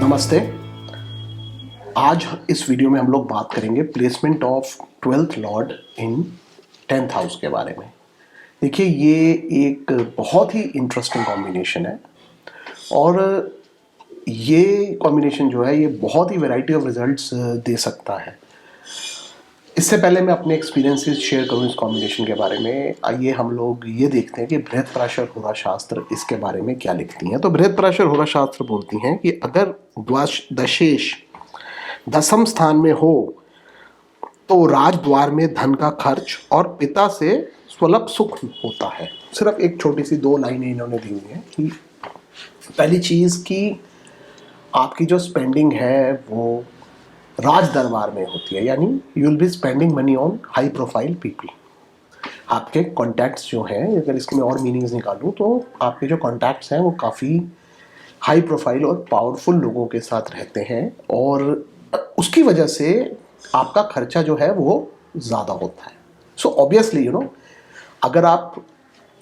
नमस्ते। आज इस वीडियो में हम लोग बात करेंगे placement of 12th Lord in 10th house के बारे में। देखिए, ये एक बहुत ही इंटरेस्टिंग कॉम्बिनेशन है और ये कॉम्बिनेशन जो है ये बहुत ही वैरायटी ऑफ रिजल्ट्स दे सकता है। इससे पहले मैं अपने एक्सपीरियंसेस शेयर करूं इस कॉम्बिनेशन के बारे में, आइए हम लोग ये देखते हैं कि बृहत्पराशर होरा शास्त्र इसके बारे में क्या लिखती हैं। तो बृहत्पराशर होरा शास्त्र बोलती हैं कि अगर दशेश 10वें स्थान में हो तो राजद्वार में धन का खर्च और पिता से स्वल्प सुख होता है। सिर्फ एक छोटी सी 2 लाइनें इन्होंने दी हुई हैं कि पहली चीज़ कि आपकी जो स्पेंडिंग है वो राज दरबार में होती है, यानी you will be spending money on high profile people. आपके कॉन्टैक्ट्स जो हैं, अगर इसके मैं और मीनिंग्स निकालूं तो आपके जो कॉन्टैक्ट्स हैं वो काफ़ी हाई प्रोफाइल और पावरफुल लोगों के साथ रहते हैं और उसकी वजह से आपका खर्चा जो है वो ज़्यादा होता है। सो ऑब्वियसली अगर आप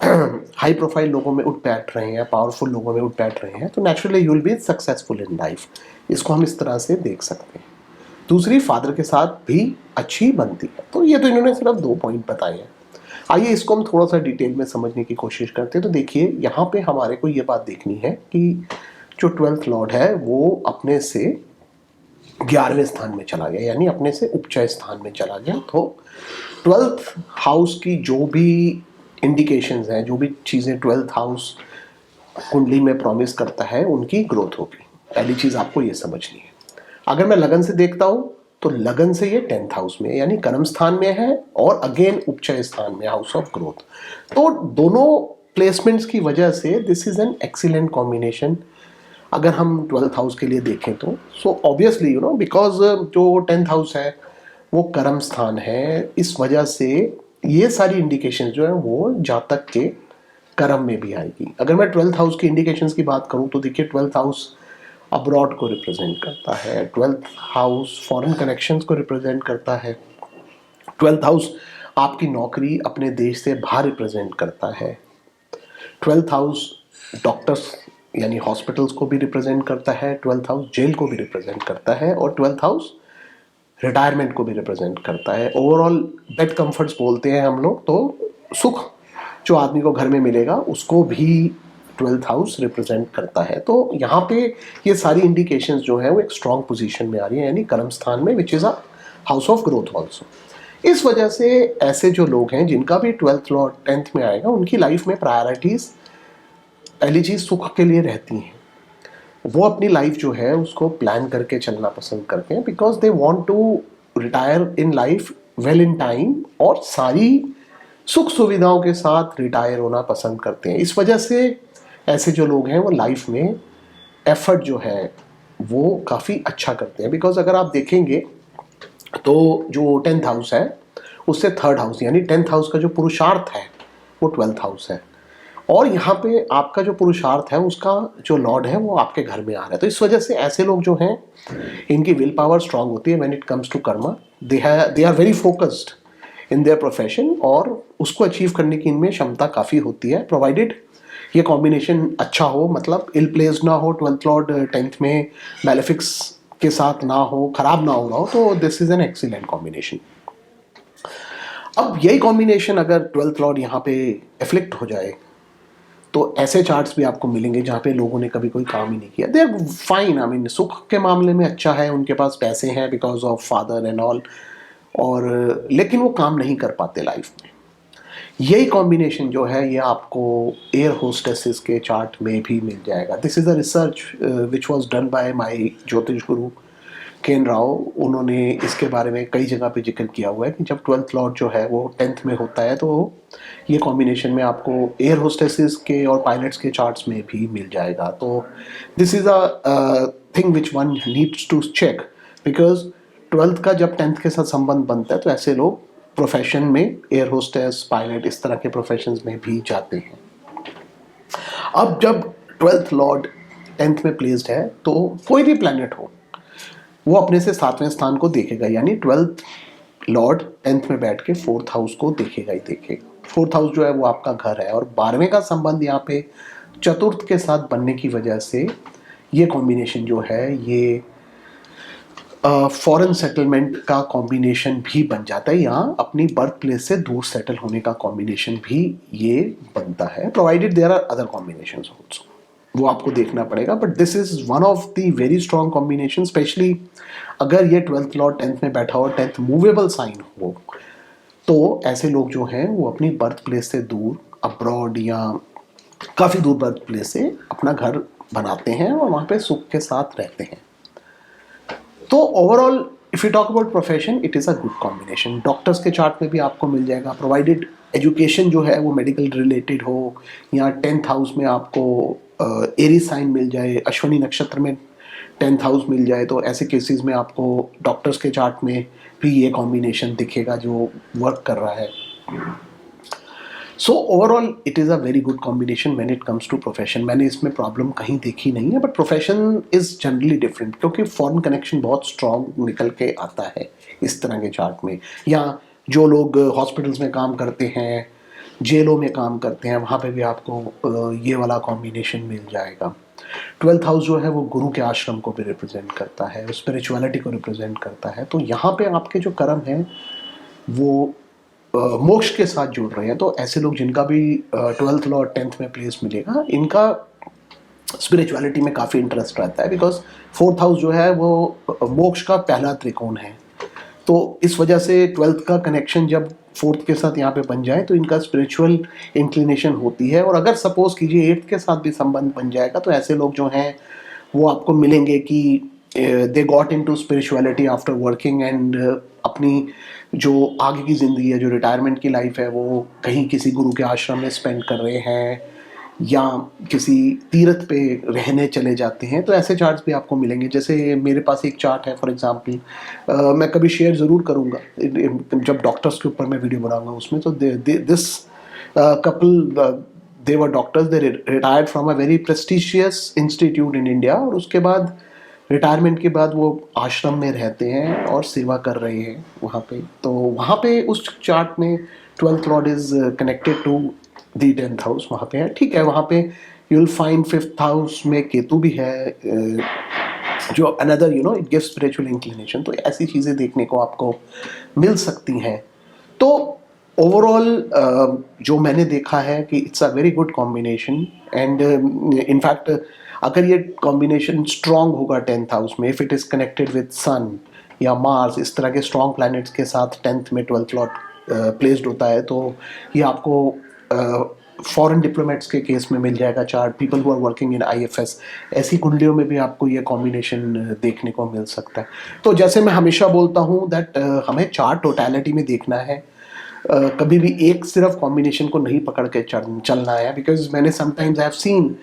हाई प्रोफाइल लोगों में उठ बैठ रहे हैं, पावरफुल लोगों में उठ बैठ रहे हैं, तो naturally you will be successful in life. इसको हम इस तरह से देख सकते हैं। दूसरी, फादर के साथ भी अच्छी बनती है। तो ये तो इन्होंने सिर्फ 2 पॉइंट बताए हैं। आइए इसको हम थोड़ा सा डिटेल में समझने की कोशिश करते हैं। तो देखिए, यहाँ पे हमारे को ये बात देखनी है कि जो 12th लॉर्ड है वो अपने से 11वें स्थान में चला गया, यानी अपने से उपचय स्थान में चला गया। तो 12th हाउस की जो भी इंडिकेशंस हैं, जो भी चीज़ें 12th हाउस कुंडली में प्रॉमिस करता है, उनकी ग्रोथ होगी। पहली चीज़ आपको ये समझनी है। अगर मैं लगन से देखता हूँ तो लगन से ये 10th हाउस में यानी कर्म स्थान में है और अगेन उपचय स्थान में, हाउस ऑफ ग्रोथ। तो दोनों प्लेसमेंट्स की वजह से this is an excellent combination. अगर हम 12th हाउस के लिए देखें तो सो ऑब्वियसली बिकॉज जो 10th हाउस है वो कर्म स्थान है, इस वजह से ये सारी इंडिकेशन जो है वो जातक के कर्म में भी आएगी। अगर मैं 12th हाउस की इंडिकेशंस की बात करूं तो देखिए, 12th हाउस अब्रॉड को रिप्रेजेंट करता है, 12th हाउस फॉरेन कनेक्शंस को रिप्रेजेंट करता है, 12th हाउस आपकी नौकरी अपने देश से बाहर रिप्रेजेंट करता है, 12th हाउस डॉक्टर्स यानी हॉस्पिटल्स को भी रिप्रेजेंट करता है, 12th हाउस जेल को भी रिप्रेजेंट करता है और 12th हाउस रिटायरमेंट को भी रिप्रेजेंट करता है। ओवरऑल बेड कंफर्ट्स बोलते हैं हम लोग, तो सुख जो आदमी को घर में मिलेगा उसको भी 12th हाउस रिप्रेजेंट करता है। तो यहाँ पे ये सारी इंडिकेशंस जो है वो एक स्ट्रॉन्ग पोजीशन में आ रही है, यानी कर्म स्थान में, which is a house of growth also. इस वजह से ऐसे जो लोग हैं जिनका भी 12th लॉर्ड 10th में आएगा, उनकी लाइफ में प्रायोरिटीज पहली चीज़ सुख के लिए रहती हैं। वो अपनी लाइफ जो है उसको प्लान करके चलना पसंद करते हैं, because they want to retire in life well in time और सारी सुख सुविधाओं के साथ रिटायर होना पसंद करते हैं। इस वजह से ऐसे जो लोग हैं वो लाइफ में एफर्ट जो है वो काफ़ी अच्छा करते हैं। बिकॉज अगर आप देखेंगे तो जो 10th हाउस है उससे 3rd हाउस यानी 10th हाउस का जो पुरुषार्थ है वो 12th हाउस है, और यहाँ पे आपका जो पुरुषार्थ है उसका जो लॉर्ड है वो आपके घर में आ रहा है। तो इस वजह से ऐसे लोग जो हैं इनकी विल पावर स्ट्रांग होती है when it comes to karma. They are very focused in their profession और उसको अचीव करने की इनमें क्षमता काफ़ी होती है, प्रोवाइडेड ये कॉम्बिनेशन अच्छा हो, मतलब इल प्लेस ना हो, 12th लॉर्ड 10th में मैलेफिक्स के साथ ना हो, खराब ना हो रहा हो, तो this is an excellent combination. अब यही कॉम्बिनेशन अगर 12th लॉर्ड यहाँ पे एफ्लिक्ट हो जाए तो ऐसे चार्ट्स भी आपको मिलेंगे जहाँ पे लोगों ने कभी कोई काम ही नहीं किया। They are fine, I mean सुख के मामले में अच्छा है, उनके पास पैसे हैं because of father and all, और लेकिन वो काम नहीं कर पाते लाइफ में। यही कॉम्बिनेशन जो है ये आपको एयर होस्टेसेस के चार्ट में भी मिल जाएगा। This is a research which was done by my ज्योतिष गुरु केन राव। उन्होंने इसके बारे में कई जगह पे जिक्र किया हुआ है कि जब 12th लॉर्ड जो है वो 10th में होता है तो ये कॉम्बिनेशन में आपको एयर होस्टेसेस के और पायलट्स के चार्ट्स में भी मिल जाएगा। तो this is a thing which one needs to check, because 12th का जब 10th के साथ संबंध बनता है तो ऐसे लोग प्रोफेशन में एयर होस्टेस, पायलट, इस तरह के प्रोफेशंस में भी जाते हैं। अब जब 12th लॉर्ड 10th में प्लेस्ड है तो कोई भी प्लैनेट हो वो अपने से 7वें स्थान को देखेगा, यानी 12th लॉर्ड 10th में बैठ के 4th हाउस को देखेगा ही देखेगा। 4th हाउस जो है वो आपका घर है और 12वें का संबंध यहाँ पे चतुर्थ के साथ बनने की वजह से ये कॉम्बिनेशन जो है ये फॉरेन सेटलमेंट का कॉम्बिनेशन भी बन जाता है, यहाँ अपनी बर्थ प्लेस से दूर सेटल होने का कॉम्बिनेशन भी ये बनता है, provided there are other combinations also, वो आपको देखना पड़ेगा, but this is one of the very strong combination, specially अगर ये 12th लॉर्ड 10th में बैठा हो, 10th मूवेबल साइन हो, तो ऐसे लोग जो हैं वो अपनी बर्थ प्लेस से दूर अब्रॉड या काफ़ी दूर बर्थ प्लेस से अपना घर बनाते हैं और वहाँ पे सुख के साथ रहते हैं। तो overall if you talk about profession, it is a good combination. Doctors के चार्ट में भी आपको मिल जाएगा, प्रोवाइडेड एजुकेशन जो है वो मेडिकल रिलेटेड हो, या 10th हाउस में आपको एरीज साइन मिल जाए, अश्विनी नक्षत्र में 10th हाउस मिल जाए, तो ऐसे केसेस में आपको डॉक्टर्स के चार्ट में भी ये कॉम्बिनेशन दिखेगा जो वर्क कर रहा है। So overall it is a very good combination when it comes to profession. मैंने इसमें प्रॉब्लम कहीं देखी नहीं है, but profession is generally different, क्योंकि फॉरेन कनेक्शन बहुत स्ट्रॉन्ग निकल के आता है इस तरह के चार्ट में, या जो लोग हॉस्पिटल्स में काम करते हैं, जेलों में काम करते हैं, वहाँ पे भी आपको ये वाला कॉम्बिनेशन मिल जाएगा। 12th हाउस जो है वो गुरु के आश्रम को भी रिप्रेजेंट करता है, स्पिरिचुअलिटी को रिप्रेजेंट करता है, तो यहाँ पे आपके जो कर्म हैं वो मोक्ष के साथ जुड़ रहे हैं। तो ऐसे लोग जिनका भी 12th लॉ और 10th में प्लेस मिलेगा, इनका स्पिरिचुअलिटी में काफ़ी इंटरेस्ट रहता है, बिकॉज 4th हाउस जो है वो मोक्ष का पहला त्रिकोण है, तो इस वजह से 12th का कनेक्शन जब 4th के साथ यहाँ पे बन जाए तो इनका स्पिरिचुअल इंक्लिनेशन होती है। और अगर सपोज कीजिए 8th के साथ भी संबंध बन जाएगा, तो ऐसे लोग जो हैं वो आपको मिलेंगे कि they got into spirituality after working, and अपनी जो आगे की ज़िंदगी है, जो रिटायरमेंट की लाइफ है, वो कहीं किसी गुरु के आश्रम में स्पेंड कर रहे हैं या किसी तीर्थ पे रहने चले जाते हैं। तो ऐसे चार्ट्स भी आपको मिलेंगे। जैसे मेरे पास एक चार्ट है फॉर एग्जांपल, मैं कभी शेयर ज़रूर करूँगा जब डॉक्टर्स के ऊपर मैं वीडियो बनाऊँगा उसमें। तो this couple, they were doctors, they retired from a very prestigious institute in India, और उसके बाद रिटायरमेंट के बाद वो आश्रम में रहते हैं और सेवा कर रहे हैं वहाँ पे। तो वहाँ पे उस चार्ट में 12th lord is connected to the 10th house वहाँ पे है, ठीक है। वहाँ पे you will find 5th house में केतु भी है, जो another you know it gives spiritual inclination. तो ऐसी चीज़ें देखने को आपको मिल सकती हैं। तो ओवरऑल जो मैंने देखा है कि it's a very good combination, and in fact अगर ये कॉम्बिनेशन स्ट्रॉन्ग होगा 10th हाउस में, if it is connected with sun या मार्स, इस तरह के स्ट्रॉन्ग प्लैनेट्स के साथ 10th में 12th लॉर्ड प्लेस्ड होता है, तो ये आपको फॉरेन डिप्लोमेट्स के केस में मिल जाएगा chart, people who are working in IFS, ऐसी कुंडलियों में भी आपको ये कॉम्बिनेशन देखने को मिल सकता है। तो जैसे मैं हमेशा बोलता हूँ दैट हमें चार्ट टोटलिटी में देखना है, कभी भी एक सिर्फ कॉम्बिनेशन को नहीं पकड़ के चलना है, बिकॉज मैंने समटाइम्स आई हैव सीन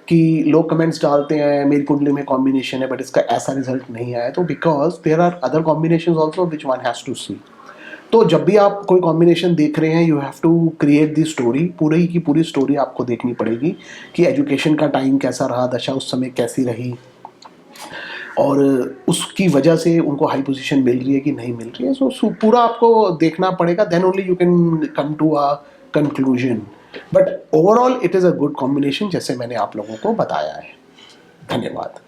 कि लोग कमेंट्स डालते हैं मेरी कुंडली में कॉम्बिनेशन है बट इसका ऐसा रिजल्ट नहीं आया, तो because there are other combinations also which one has to see. तो जब भी आप कोई कॉम्बिनेशन देख रहे हैं, you have to create the story, पूरी की पूरी स्टोरी आपको देखनी पड़ेगी कि एजुकेशन का टाइम कैसा रहा, दशा उस समय कैसी रही, और उसकी वजह से उनको हाई पोजीशन मिल रही है कि नहीं मिल रही है। सो पूरा आपको देखना पड़ेगा, then only you can come to a conclusion. But overall it is a good combination, जैसे मैंने आप लोगों को बताया है। धन्यवाद।